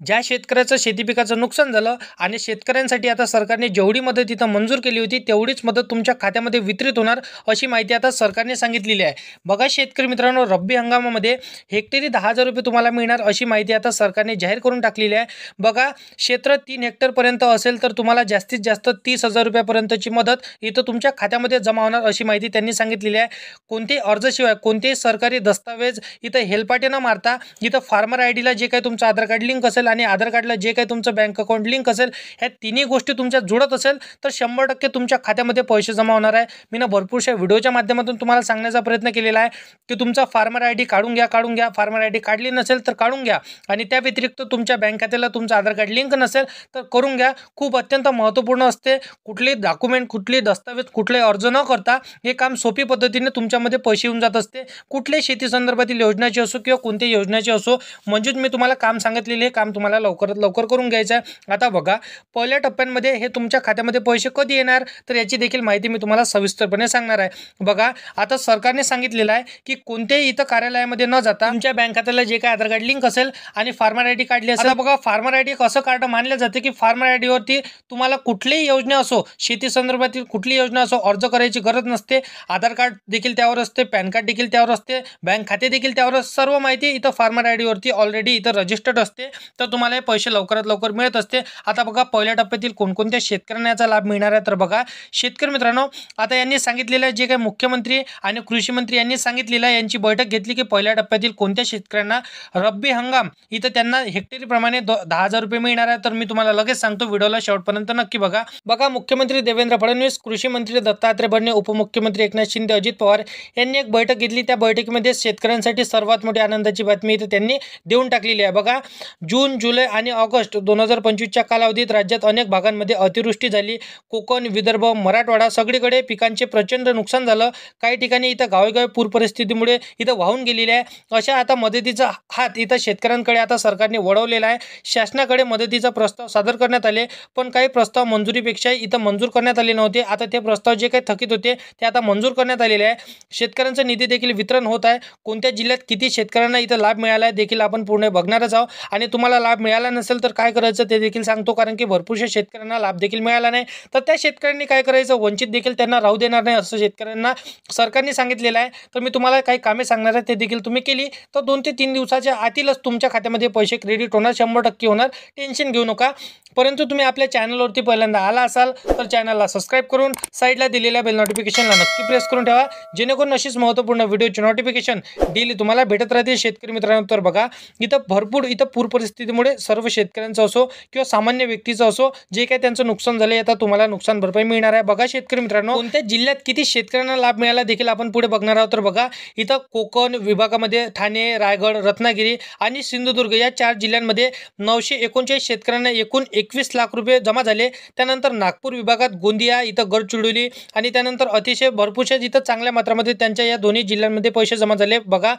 ज्या शेतकऱ्याचं शेती पिकाचं नुकसान झालं आणि शेतकऱ्यांसाठी आता सरकारने जेवढी मदत इथं मंजूर केली होती तेवढीच मदत तुमच्या खात्यामध्ये वितरित होणार अशी माहिती आता सरकारने सांगितलेली आहे। बघा शेतकरी मित्रांनो, रब्बी हंगामामध्ये हेक्टरी 10,000 रुपये तुम्हाला मिळणार अशी माहिती आता सरकारने जाहीर करून टाकलेली आहे। बघा, क्षेत्र 3 हेक्टरपर्यंत असेल तर तुम्हाला जास्तीत जास्त 30,000 रुपयापर्यंतची मदत इथं तुमच्या खात्यामध्ये जमा होणार अशी माहिती त्यांनी सांगितलेली आहे। कोणतेही अर्जशिवाय कोणतेही सरकारी दस्तावेज इथं हेलपाटे न मारता इथं फार्मर आयडीला जे काही तुमचं आधार कार्ड लिंक असेल आणि आधार कार्डला जे काही तुमचं बँक अकाउंट लिंक असेल, ह्या तिन्ही गोष्टी तुमच्या जुळत असेल तर 100% तुमच्या खात्यामध्ये पैसे जमा होणार आहे। मी भरपूरशा व्हिडिओच्या माध्यमातून तुम्हाला सांगण्याचा प्रयत्न केलेला आहे की तुमचा फार्मर आयडी काढून घ्या। फार्मर आयडी काढली नसेल तर काढून घ्या आणि त्या व्यतिरिक्त तुमच्या बँक खात्याला तुमचं आधार कार्ड लिंक नसेल तर करून घ्या। खूप अत्यंत महत्त्वपूर्ण असते। कुठलेही डॉक्युमेंट, कुठलेही दस्तावेज, कुठलेही अर्ज न करता हे काम सोपी पद्धतीने तुमच्यामध्ये पैसे येऊन जात असते। कुठल्याही शेती संदर्भातील योजनाची असो किंवा कोणत्याही योजनाची असो, म्हणजेच मी तुम्हाला काम सांगितलेले हे काम तुम्हाला लवकरात लवकर करून घ्यायचं आहे। आता बघा, पहिल्या टप्प्यांमध्ये हे तुमच्या खात्यामध्ये पैसे कधी येणार तर याची देखील माहिती मी तुम्हाला सविस्तरपणे सांगणार आहे। बघा, आता सरकारने सांगितलेलं आहे की कोणत्याही इथं कार्यालयामध्ये न जाता तुमच्या बँक खात्याला जे काही आधार कार्ड लिंक असेल आणि फार्मर आयडी काढली असेल, बघा फार्मर आयडी एक असं कार्ड मानलं जाते की फार्मर आयडीवरती तुम्हाला कुठलीही योजना असो, शेती संदर्भातील कुठलीही योजना असो, अर्ज करायची गरज नसते। आधार कार्ड देखील त्यावर असते, पॅन कार्ड देखील त्यावर असते, बँक खाते देखील त्यावर, सर्व माहिती इथं फार्मर आयडीवरती ऑलरेडी इथं रजिस्टर्ड असते, तर तुम्हाला हे पैसे लवकरात लवकर मिळत असते। आता बघा, पहिल्या टप्प्यातील कोणकोणत्या शेतकऱ्यांना याचा लाभ मिळणार आहे तर बघा शेतकरी मित्रांनो, आता यांनी सांगितलेलं आहे, जे काही मुख्यमंत्री आणि कृषी मंत्री यांनी सांगितलेलं आहे, यांची बैठक घेतली की पहिल्या टप्प्यातील कोणत्या शेतकऱ्यांना रब्बी हंगाम इथं त्यांना हेक्टरी प्रमाणे 10,000 रुपये मिळणार आहे। तर मी तुम्हाला लगेच सांगतो, व्हिडिओला शेवटपर्यंत नक्की बघा। मुख्यमंत्री देवेंद्र फडणवीस, कृषी मंत्री दत्तात्रय भरणे, उपमुख्यमंत्री एकनाथ शिंदे, अजित पवार यांनी एक बैठक घेतली। त्या बैठकीमध्ये शेतकऱ्यांसाठी सर्वात मोठी आनंदाची बातमी इथं त्यांनी देऊन टाकलेली आहे। बघा, जून, जुलै आणि ऑगस्ट 2025च्या कालावधीत राज्यात अनेक भागांमध्ये अतिवृष्टी झाली। कोकण, विदर्भ, मराठवाडा सगळीकडे पिकांचे प्रचंड नुकसान झालं। काही ठिकाणी इथं गावोगावी पूर परिस्थितीमुळे इथं वाहून गेलेले आहे। अशा आता मदतीचा हात इथं शेतकऱ्यांकडे आता सरकारने वळवलेला आहे। शासनाकडे मदतीचा प्रस्ताव सादर करण्यात आले, पण काही प्रस्ताव मंजुरीपेक्षा इथं मंजूर करण्यात आले नव्हते। आता ते प्रस्ताव जे काही थकीत होते ते आता मंजूर करण्यात आलेले आहे। शेतकऱ्यांचा निधी देखील वितरण होत आहे। कोणत्या जिल्ह्यात किती शेतकऱ्यांना इथं लाभ मिळाला आहे देखील आपण पूर्ण बघणारच आहोत आणि तुम्हाला लाभ मिळाला नसेल तर काय करायचं ते देखील सांगतो, कारण की भरपूरशा शेतकऱ्यांना लाभ देखील मिळाला नाही, तर त्या शेतकऱ्यांनी काय करायचं, वंचित देखील त्यांना राहू देणार नाही असं शेतकऱ्यांना सरकारने सांगितलेलं आहे। तर मी तुम्हाला काही कामे सांगणार आहे, ते देखील तुम्ही केली तर 2 ते 3 दिवसाच्या आतीलच तुमच्या खात्यामध्ये पैसे क्रेडिट होणार, 100% होणार, टेन्शन घेऊ नका। परंतु तुम्ही आपल्या चॅनलवरती पहिल्यांदा आला असाल तर चॅनलला सबस्क्राईब करून साईडला दिलेल्या बेल नोटिफिकेशनला नक्की प्रेस करून ठेवा, जेणेकरून अशीच महत्त्वपूर्ण व्हिडिओची नोटिफिकेशन डेली तुम्हाला भेटत राहतील। शेतकरी मित्रांनो, तर बघा, इथं पूर परिस्थितीमुळे सर्व शेतकऱ्यांचं असो किंवा सामान्य व्यक्तीचं असो, जे काही त्यांचं नुकसान झाले आता तुम्हाला नुकसान भरपाई मिळणार आहे। बघा शेतकरी मित्रांनो, कोणत्या जिल्ह्यात किती शेतकऱ्यांना लाभ मिळाला देखील आपण पुढे बघणार आहोत। तर बघा, इथं कोकण विभागामध्ये ठाणे, रायगड, रत्नागिरी आणि सिंधुदुर्ग या 4 जिल्ह्यांमध्ये 939 शेतकऱ्यांना एकूण 21 लाख रुपये जमा झाले। त्यानंतर नागपूर विभागात गोंदिया, इथं गडचिरोली आणि त्यानंतर अतिशय भरपूरशा इथं चांगल्या मात्रामध्ये त्यांच्या या दोन्ही जिल्ह्यांमध्ये पैसे जमा झाले। बघा,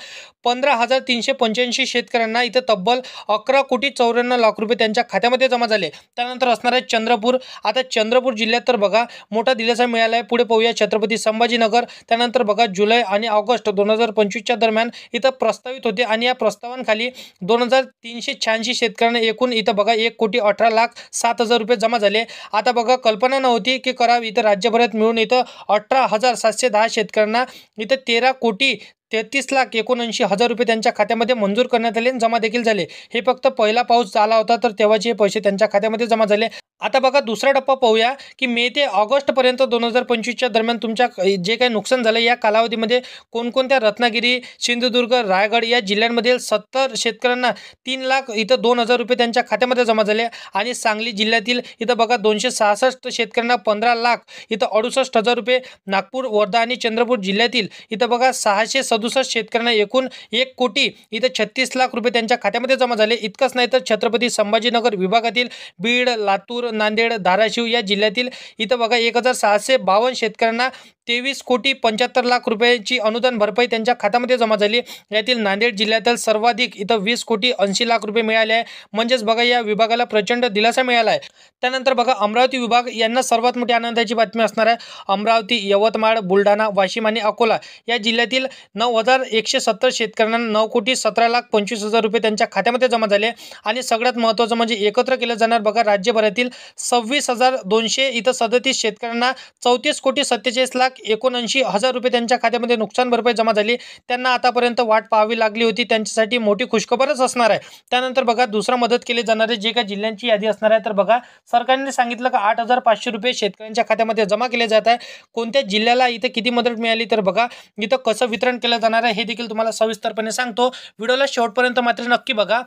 15,385 शेतकऱ्यांना इथं तब्बल 11,94,00,000 रुपये त्यांच्या खात्यामध्ये जमा झाले। त्यानंतर असणार आहे चंद्रपूर। आता चंद्रपूर जिल्ह्यात तर बघा मोठा दिलासा मिळाला आहे। पुढे पाहूया छत्रपती संभाजीनगर। त्यानंतर बघा, जुलै आणि ऑगस्ट 2025च्या दरम्यान इथं प्रस्तावित होते आणि या प्रस्तावांखाली 2,386 शेतकऱ्यांना एकूण इथं बघा 1,18,07,000 रुपये जमा झाले। आता बघा, कल्पना नव्हती की करावी, इथं राज्यभरात मिळून इथं 18,710 शेतकऱ्यांना इथं 13,33,79,000 रुपये त्यांच्या खात्यामध्ये मंजूर करण्यात आले, जमा देखील झाले। हे फक्त पहिला पाऊस झाला होता तर तेव्हाचे पैसे त्यांच्या खात्यामध्ये जमा झाले। आता बघा, दुसरा टप्पा पाहूया की मे ते ऑगस्ट पर्यंत 2025च्या दरम्यान तुमच्या जे काही नुकसान झालं या कालावधीमध्ये कोणकोणत्या रत्नागिरी, सिंधुदुर्ग, रायगड या जिल्ह्यांमधील 70 शेतकऱ्यांना 3,02,000 रुपये त्यांच्या खात्यामध्ये जमा झाले आणि सांगली जिल्ह्यातील इथं बघा 266 शेतकऱ्यांना 15,68,000 रुपये, नागपूर, वर्धा आणि चंद्रपूर जिल्ह्यातील इथं बघा 667 शेतकऱ्यांना एकूण 1,36,00,000 रुपये त्यांच्या खात्यामध्ये जमा झाले। इतकंच नाही तर छत्रपती संभाजीनगर विभागातील बीड, लातूर, नांदेड, धाराशिव या जिल्ह्यातील इथं बघा 1,652 शेतकऱ्यांना 23,75,00,000 रुपयांची अनुदान भरपाई त्यांच्या खात्यामध्ये जमा झाली। यातील नांदेड जिल्ह्यातील सर्वाधिक इथं 20,80,00,000 रुपये मिळाले आहे, म्हणजेच बघा या विभागाला प्रचंड दिलासा मिळाला आहे। त्यानंतर बघा, अमरावती विभाग यांना सर्वात मोठी आनंदाची बातमी असणार आहे। अमरावती, यवतमाळ, बुलढाणा, वाशिम आणि अकोला या जिल्ह्यातील 9,170 शेतकऱ्यांना 9,17,25,000 रुपये त्यांच्या खात्यामध्ये जमा झाले. आणि सगळ्यात महत्त्वाचं म्हणजे एकत्र केलं जाणार बघा राज्यभरातील 26,200 इथं 37 शेतकऱ्यांना 34,47,79,000 रुपये त्यांच्या खात्यामध्ये नुकसान भरपाई जमा झाली. त्यांना आतापर्यंत वाट पाहावी लागली होती, त्यांच्यासाठी मोठी खुशखबरच असणार आहे. त्यानंतर बघा दुसरा मदत केली जाणारे जे काही जिल्ह्यांची यादी असणार आहे, तर बघा सरकारने सांगितलं की 8,500 रुपये शेतकऱ्यांच्या खात्यामध्ये जमा केले जात आहे. कोणत्या जिल्ह्याला इथे किती मदत मिळाली, तर बघा इथं कसं वितरण केलं जाणार आहे हे देखील तुम्हाला सविस्तरपणे सांगतो. व्हिडिओला शेवटपर्यंत मात्र नक्की बघा.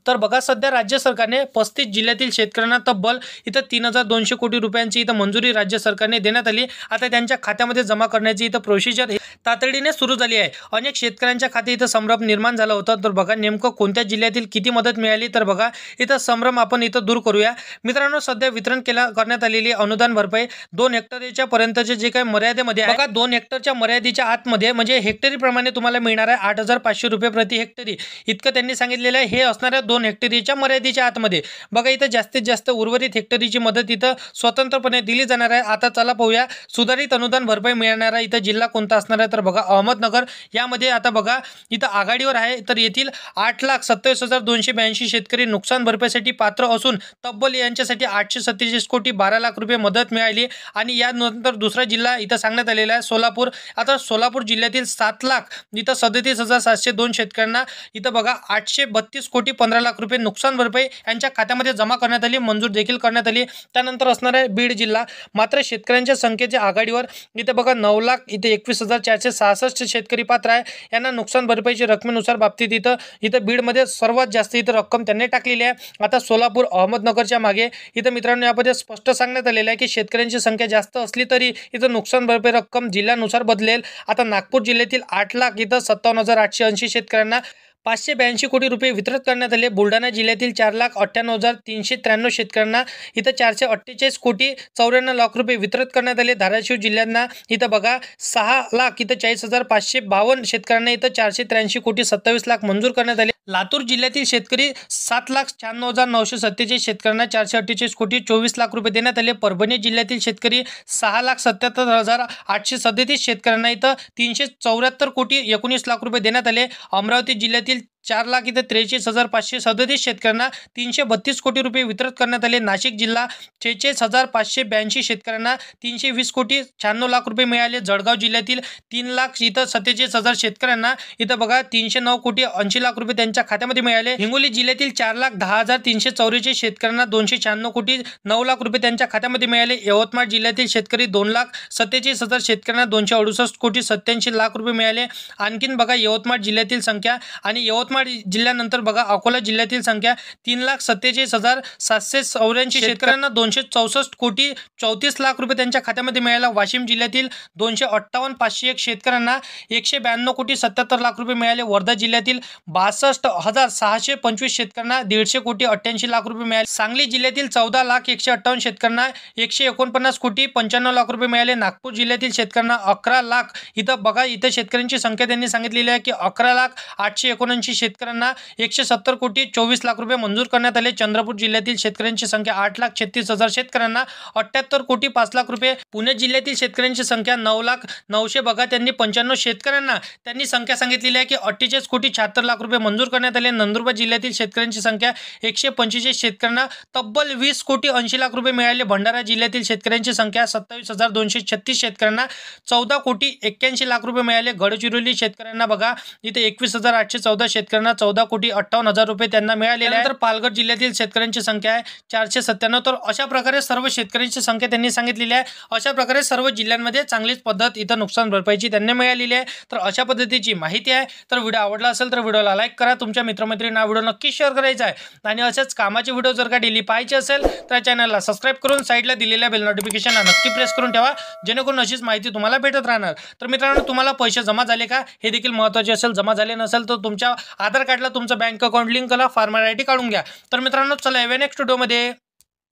तर बघा सध्या राज्य सरकारने 35 जिल्ह्यातील शेतकऱ्यांना तब्बल इथं 3,200 कोटी रुपयांची इथं मंजुरी राज्य सरकारने देण्यात आली. आता त्यांच्या खात्यामध्ये जमा करण्याची इथं प्रोसिजर तातडीने सुरू झाली आहे. अनेक शेतकऱ्यांच्या खाते इथं संभ्रम निर्माण झाला होता. तर बघा नेमकं कोणत्या जिल्ह्यातील किती मदत मिळाली, तर बघा इथं संभ्रम आपण इथं दूर करूया. मित्रांनो सध्या वितरण करण्यात आलेली अनुदान भरपाई 2 हेक्टरच्या पर्यंतचे जे काही मर्यादेमध्ये आहे बघा 2 हेक्टरच्या मर्यादेच्या आतमध्ये म्हणजे हेक्टरी प्रमाणे तुम्हाला मिळणार आहे 8,500 रुपये प्रति हेक्टरी इतकं त्यांनी सांगितलेलं आहे. हे असणाऱ्या 2 हेक्टरीच्या मर्यादेच्या आतमध्ये बघा इथं जास्तीत जास्त उर्वरित हेक्टरीची मदत इथं स्वतंत्रपणे दिली जाणार आहे. आता चला पाहूया सुधारित अनुदान भरपाई मिळणारा इथं जिल्हा कोणता असणार आहे, तर बघा अहमदनगर यामध्ये आता बघा इथं आघाडीवर आहे. तर येथील 8,27,282 शेतकरी नुकसान भरपाईसाठी पात्र असून तब्बल यांच्यासाठी 847 कोटी 12 लाख रुपये मदत मिळाली. आणि यानंतर दुसरा जिल्हा इथं सांगण्यात आलेला आहे सोलापूर. आता सोलापूर जिल्ह्यातील 7,37,702 शेतकऱ्यांना इथं बघा 832 कोटी 15 लाख रुपये नुकसान भरपाई यांच्या खात्यामध्ये जमा करण्यात आली, मंजूर देखील करण्यात आली. त्यानंतर असणार आहे बीड जिल्हा. मात्र शेतकऱ्यांच्या संख्येच्या आघाडीवर इथे बघा 9,21,466 शेतकरी पात्र आहे. यांना नुकसान भरपाईच्या रकमेनुसार बाबतीत इथं बीडमध्ये सर्वात जास्त इथं रक्कम त्यांनी टाकलेली आहे. आता सोलापूर अहमदनगरच्या मागे इथं मित्रांनो यामध्ये स्पष्ट सांगण्यात आलेलं आहे की शेतकऱ्यांची संख्या जास्त असली तरी इथं नुकसान भरपाई रक्कम जिल्ह्यानुसार बदलेल. आता नागपूर जिल्ह्यातील 8,57,880 शेतकऱ्यांना 582 कोटी रुपये वितरित करण्यात आले. बुलढाणा जिल्ह्यातील 4,98,393 शेतकऱ्यांना इथं 448 कोटी 94 लाख रुपये वितरित करण्यात आले. धाराशिव जिल्ह्यांना इथं बघा 6,40,552 शेतकऱ्यांना इथं 483 कोटी 27 लाख मंजूर करण्यात आले. लातूर जिल्ह्यातील शेतकरी 7,96,947 शेतकऱ्यांना 448 कोटी 24 लाख रुपये देण्यात आले. परभणी जिल्ह्यातील शेतकरी 6,77,837 शेतकऱ्यांना इथं 374 कोटी 19 लाख रुपये देण्यात आले. अमरावती जिल्ह्यातील 4,43,537 शेतकऱ्यांना 332 कोटी रुपये वितरित करण्यात आले. नाशिक जिल्हा 46,582 शेतकऱ्यांना 320 कोटी 96 लाख रुपये मिळाले. जळगाव जिल्ह्यातील 3,47,000 शेतकऱ्यांना इथं बघा 309 कोटी 80 लाख रुपये त्यांच्या खात्यामध्ये मिळाले. हिंगोली जिल्ह्यातील 4,10,344 शेतकऱ्यांना 296 कोटी 9 लाख रुपये त्यांच्या खात्यामध्ये मिळाले. यवतमाळ जिल्ह्यातील शेतकरी 2,47,000 शेतकऱ्यांना 268 कोटी 87 लाख रुपये मिळाले. आणखीन बघा यवतमाळ जिल्ह्यातील संख्या आणि यवतमाळ जिल्ह्यानंतर बघा अकोला जिल्ह्यातील संख्या 3,47,784 शेतकऱ्यांना 264 कोटी 34 लाख रुपये त्यांच्या खात्यामध्ये मिळाला. वाशिम जिल्ह्यातील 258,501 शेतकऱ्यांना 192 कोटी 77 लाख रुपये मिळाले. वर्धा जिल्ह्यातील 62,625 शेतकऱ्यांना 150 कोटी 88 लाख रुपये मिळाले. सांगली जिल्ह्यातील 14,158 शेतकऱ्यांना 149 कोटी 95 लाख रुपये मिळाले. नागपूर जिल्ह्यातील शेतकऱ्यांना 11 लाख इथं बघा इथं शेतकऱ्यांची संख्या त्यांनी सांगितलेली आहे की 11,879 शेतकऱ्यांना 170 कोटी 24 लाख रुपये मंजूर करण्यात आले. चंद्रपूर जिल्ह्यातील शेतकऱ्यांची संख्या 8,36,000 शेतकऱ्यांना 78 कोटी 5 लाख रुपये. पुणे जिल्ह्यातील शेतकऱ्यांची संख्या 9,09,000 बघा त्यांनी 95 शेतकऱ्यांना त्यांनी संख्या सांगितलेली आहे की 48 कोटी 76 लाख रुपये मंजूर करण्यात आले. नंदुरबार जिल्ह्यातील शेतकऱ्यांची संख्या 145 शेतकऱ्यांना तब्बल 20 कोटी 80 लाख रुपये मिळाले. भंडारा जिल्ह्यातील शेतकऱ्यांची संख्या 27,236 शेतकऱ्यांना 14 कोटी 81 लाख रुपये मिळाले. गडचिरोली शेतकऱ्यांना बघा इथे 21,814 शेतकऱ्यांना 14 कोटी 58,000 रुपये त्यांना मिळालेले आहे. तर पालघर जिल्ह्यातील शेतकऱ्यांची संख्या आहे 497. तर अशा प्रकारे सर्व शेतकऱ्यांची संख्या त्यांनी सांगितलेली आहे. अशा प्रकारे सर्व जिल्ह्यांमध्ये चांगलीच पद्धत इथं नुकसान भरपाईची त्यांनी मिळालेली आहे. तर अशा पद्धतीची माहिती आहे. तर व्हिडिओ आवडला असेल तर व्हिडिओला लाईक करा, तुमच्या मित्रमैत्रिणींना व्हिडिओ नक्की शेअर करायचा आहे. आणि अशाच कामाचे व्हिडिओ जर का डेली पाहायचे असेल तर चॅनलला सबस्क्राईब करून साईडला दिलेल्या बेल नोटिफिकेशनला नक्की प्रेस करून ठेवा, जेणेकरून अशीच माहिती तुम्हाला भेटत राहणार. तर मित्रांनो तुम्हाला पैसे जमा झाले का हे देखील महत्त्वाचे असेल. जमा झाले नसेल तर तुमच्या आधार कार्डला तुमचं बँक अकाउंट लिंक करा, फार्मर आयडी काढून घ्या. तर मित्रांनो चला नेक्स्ट व्हिडिओमध्ये